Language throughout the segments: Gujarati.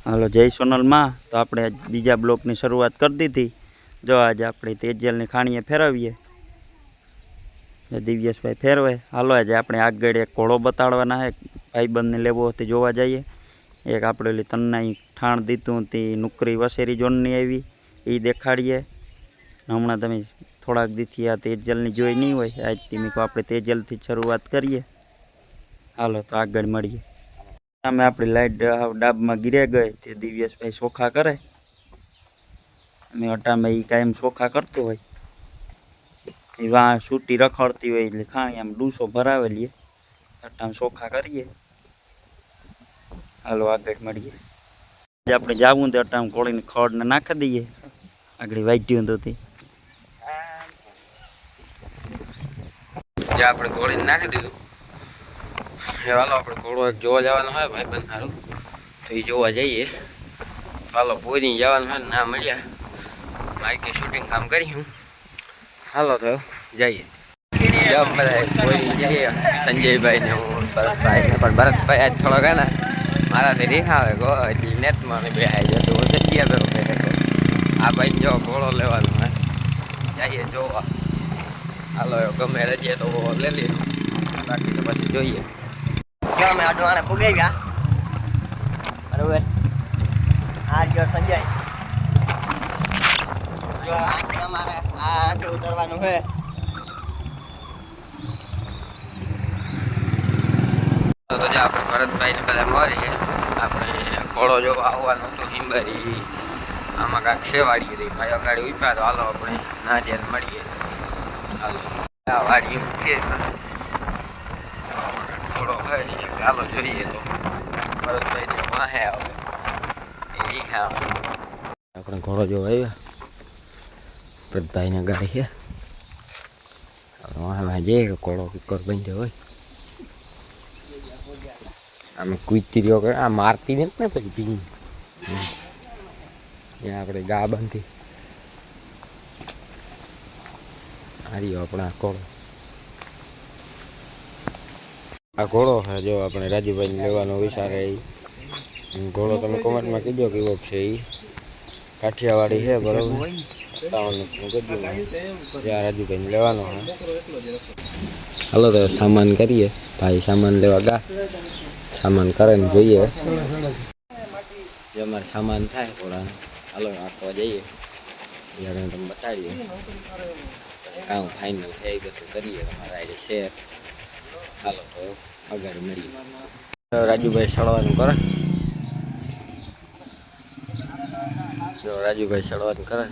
હાલો જય સોનલમાં. તો આપણે બીજા બ્લોકની શરૂઆત કરી દીધી. જો આજે આપણે તેજલની ખાણીએ ફેરવીએ, દિવ્યેશભાઈ ફેરવે. હાલો આજે આપણે આગળ એક ઘોડો બતાડવાના છે, ભાઈબંધને લેવો તે જોવા જઈએ. એક આપણે ઓલી તન્નાઈ ઠાણ દીધું તે નુકરી વસેરી જોનની આવી એ દેખાડીએ. હમણાં તમે થોડાક દીથી આ તેજલની જોઈ નહીં હોય, આજથી મેં કહું આપણે તેજલથી શરૂઆત કરીએ. હાલો તો આગળ મળીએ. અમે આપણી લાઈટ ડાબમાં ગીરે ગઈ તે દિવ્યેશભાઈ ચોખા કરે. અમે અટામાં એ કાયમ ચોખા કરતો હોય, એ વાં છૂટી રખડતી હોય એટલે ખાણી આમ ડૂસો ભરાવેલીએ, અટામાં ચોખા કરીએ. હાલો આગળ મળીએ. આપણે જાવું તો અટામાં કોળીને ખડને નાખી દઈએ, આગળ વાઢ્યું તો આપણે કોળીને નાખી દીધું. હાલો આપણે ઘોડો એક જોવા જવાનો હોય ભાઈ બંધ સારું, તો એ જોવા જઈએ. હાલો પોરી જવાનું હોય ના મળ્યા, માઇકે શૂટિંગ કામ કર્યું. હાલો તો જઈએ. પોરી જઈએ સંજયભાઈ ને હું ભરતભાઈ ને, પણ ભરતભાઈ આજ થોડોક હે ને મારાથી રીખાવે ગો એટલે નેટમાં બે આવી જતો હું સંજ્યા ભેરો પહેરે. આ ભાઈ જો ઘોડો લેવાનો હે, જઈએ જોવા. હાલો ગમે રજીએ તો લઈ લઈએ, બાકી તો પછી જોઈએ. અમે અડવાણે પુગાઈ ગયા બરોબર. આ જો સંજય જો આખે અમારે આ આખે ઉતરવાનું છે. તો જે આપણે ભરતભાઈ ને બધા મળીએ. આપણે ઘોડો જો આવવાનો હતો હિંબારી, આમાં કાંઈક સેવાડી રહી ભાઈ અગાડી ઉભા. તો હાલો આપણે ના જેલ મળીએ. હાલો આ વાડી મૂકીએ ઘોડો હોય. હાલો જોઈએ તો ભરતભાઈ ને વાહે આવે એ આપણે ઘોડો જો આવ્યા ભરતભાઈ ને ગાડી છે. વાહમાં જઈએ ઘોડો કુકર બંધ હોય આમ કૂદતી રહ્યો કરે. આ મારતી ને પછી ભીંગ ત્યાં આપણે ગા બાંધી હાર્યો આપણા ઘોડો. આ ઘોડો છે જો આપણે રાજુભાઈ લેવાનો વિચારે. ઘોડો તમે કોમેન્ટમાં કીધો કેવો છે. એ કાઠિયાવાડી છે બરોબર, 57 જ્યાં રાજુભાઈ લેવાનો છે. હાલો તો સામાન કરીએ ભાઈ, સામાન લેવા ગા. સામાન કરે ને જોઈએ જે અમારે સામાન થાય ઘોડાને. હાલો રાખવા જઈએ ત્યારે તમે બતાડીએ કામ ફાઇનલ થઈ ગયું કરીએ તમારા આઈડે શેર. હાલો તો આગળ મળીએ. રાજુભાઈ સળવાનું કરે, જો રાજુભાઈ સળવાનું કરે.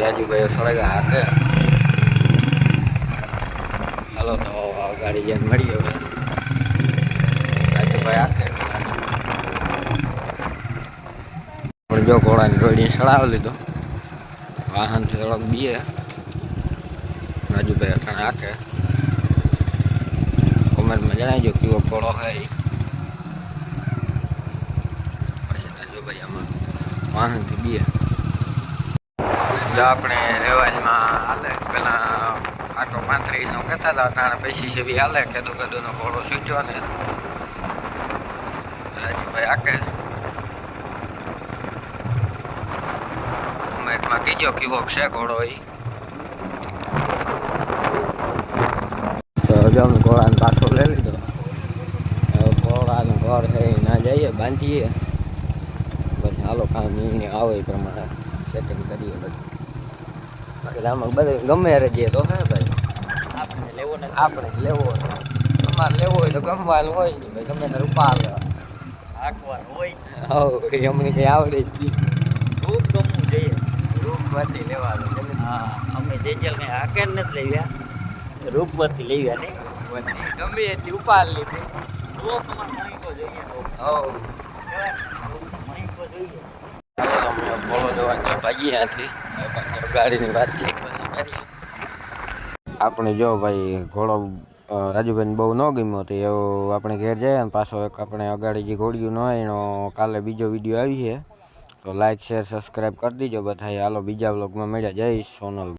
રાજુભાઈ સળગા હાથે. હાલો તો ગાડી જ્યાં મળીએ હવે રાજુભાઈ હાથે. પણ જો ઘોડાની રોડી સળાવી લીધો, વાહનથી થોડોક બીએ. રાજુભાઈ અટાણે હાથે. કોમેન્ટમાં જણાવજો કેવો ઘોડો હોય. પછી રાજુભાઈ આમાં વાહનથી બીએ. જો આપણે રેવાજમાં હાલે પેલા આટો 35નો કહેતા હતા, તાણે પૈસી છે બી હાલે. કદુનો ઘોડો છૂટ્યો ને રાજુભાઈ આકે. કોમેન્ટમાં કીજો કેવો છે ઘોડો એ. તો જો અમે ઘોડાને પાછો લઈ લીધો. હવે ઘોડાનો ઘર થઈ ના જઈએ બાંધીએ, પછી હાલો કામ નિર્ણય આવે એ પ્રમાણે સેટિંગ કરીએ બધું. આમાં બધું ગમે રહીએ તો હે ભાઈ, આપણે લેવો તમારે લેવો હોય તો ગમવાનું હોય ને ભાઈ, ગમે ને રૂપા હાંકવાનું હોય. હવે અમને કઈ આવડે જ રૂપ ગમવું જોઈએ, રૂપવતી લેવાનું. હા અમે તેજલ કઈ હાકે નથી લેવ્યા, રૂપવતી લેવ્યા ને ગમે એટલી ઉપાડ લીધી. રૂપ મણીકો જોઈએ. ફોલો જોવા ભાગી ત્યાંથી ગાડીની વાત છે પછી કરીએ. આપણે જો ભાઈ ઘોડો રાજુભાઈને બહુ ન ગમ્યો તો એવું આપણે ઘેર જાય ને પાછો એક આપણે અગાડી જે ઘોડિયું ન હોય એનો કાલે બીજો વિડીયો આવી છે. તો તો લાઈક શેર સબસ્ક્રાઈબ કરી દીજો બધા. હાલો બીજા વ્લોગમાં મળ્યા. જય સોનલ.